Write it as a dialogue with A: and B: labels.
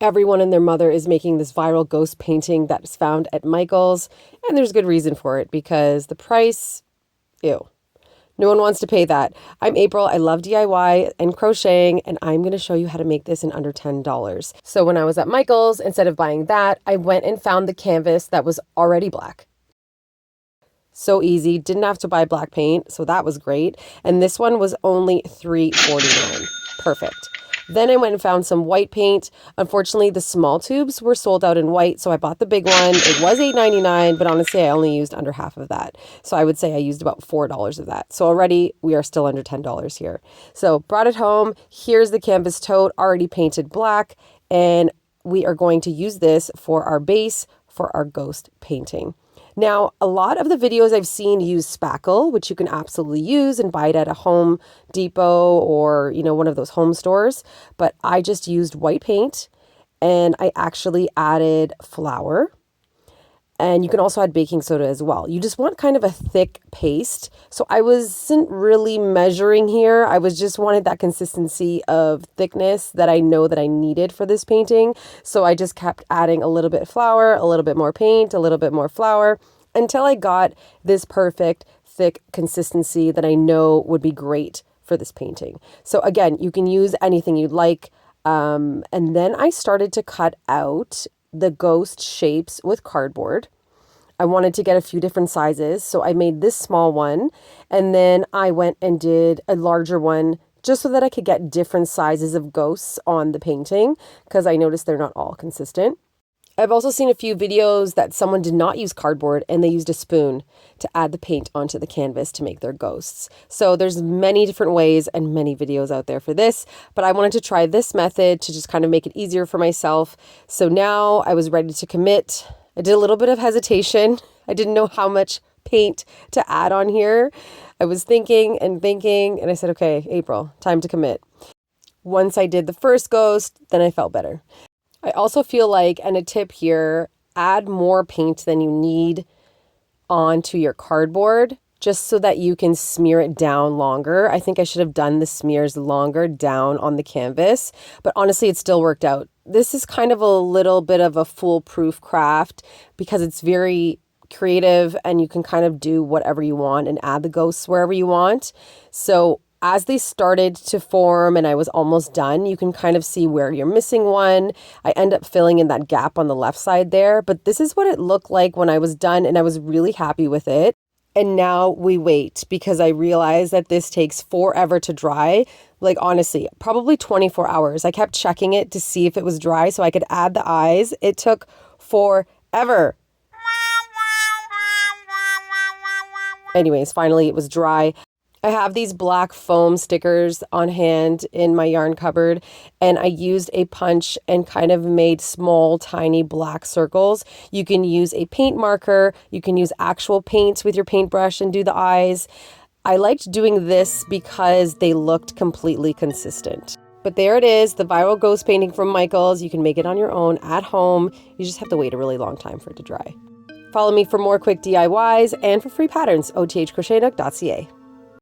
A: Everyone and their mother is making this viral ghost painting that's found at Michael's, and there's good reason for it because the price, ew. No one wants to pay that. I'm April. I love DIY and crocheting, and I'm going to show you how to make this in under $10. So when I was at Michael's, instead of buying that, I went and found the canvas that was already black. So easy. Didn't have to buy black paint, so that was great. And this one was only $3.49. Perfect. Then I went and found some white paint. Unfortunately, the small tubes were sold out in white, so I bought the big one. It was $8.99, but honestly, I only used under half of that. So I would say I used about $4 of that. So already we are still under $10 here. So brought it home. Here's the canvas tote already painted black, and we are going to use this for our base for our ghost painting. Now, a lot of the videos I've seen use spackle, which you can absolutely use and buy it at a Home Depot or, one of those home stores. But I just used white paint, and I actually added flour. And you can also add baking soda as well. You just want kind of a thick paste. So I wasn't really measuring here. I just wanted that consistency of thickness that I know that I needed for this painting. So I just kept adding a little bit of flour, a little bit more paint, a little bit more flour, until I got this perfect thick consistency that I know would be great for this painting. So again, you can use anything you'd like. And then I started to cut out the ghost shapes with cardboard. I wanted to get a few different sizes, so I made this small one, and then I went and did a larger one just so that I could get different sizes of ghosts on the painting, because I noticed they're not all consistent. I've also seen a few videos that someone did not use cardboard and they used a spoon to add the paint onto the canvas to make their ghosts. So there's many different ways and many videos out there for this, but I wanted to try this method to just kind of make it easier for myself. So now I was ready to commit. I did a little bit of hesitation. I didn't know how much paint to add on here. I was thinking, and I said, okay, April, time to commit. Once I did the first ghost, then I felt better. I also feel like, and a tip here, add more paint than you need onto your cardboard just so that you can smear it down longer. I think I should have done the smears longer down on the canvas, but honestly, it still worked out. This is kind of a little bit of a foolproof craft because it's very creative and you can kind of do whatever you want and add the ghosts wherever you want. So as they started to form and I was almost done, you can kind of see where you're missing one. I end up filling in that gap on the left side there, but this is what it looked like when I was done and I was really happy with it. And now we wait because I realized that this takes forever to dry. Like honestly, probably 24 hours. I kept checking it to see if it was dry so I could add the eyes. It took forever. Anyways, finally it was dry. I have these black foam stickers on hand in my yarn cupboard, and I used a punch and kind of made small, tiny black circles. You can use a paint marker. You can use actual paint with your paintbrush and do the eyes. I liked doing this because they looked completely consistent. But there it is, the viral ghost painting from Michael's. You can make it on your own at home. You just have to wait a really long time for it to dry. Follow me for more quick DIYs and for free patterns, othcrochetnook.ca.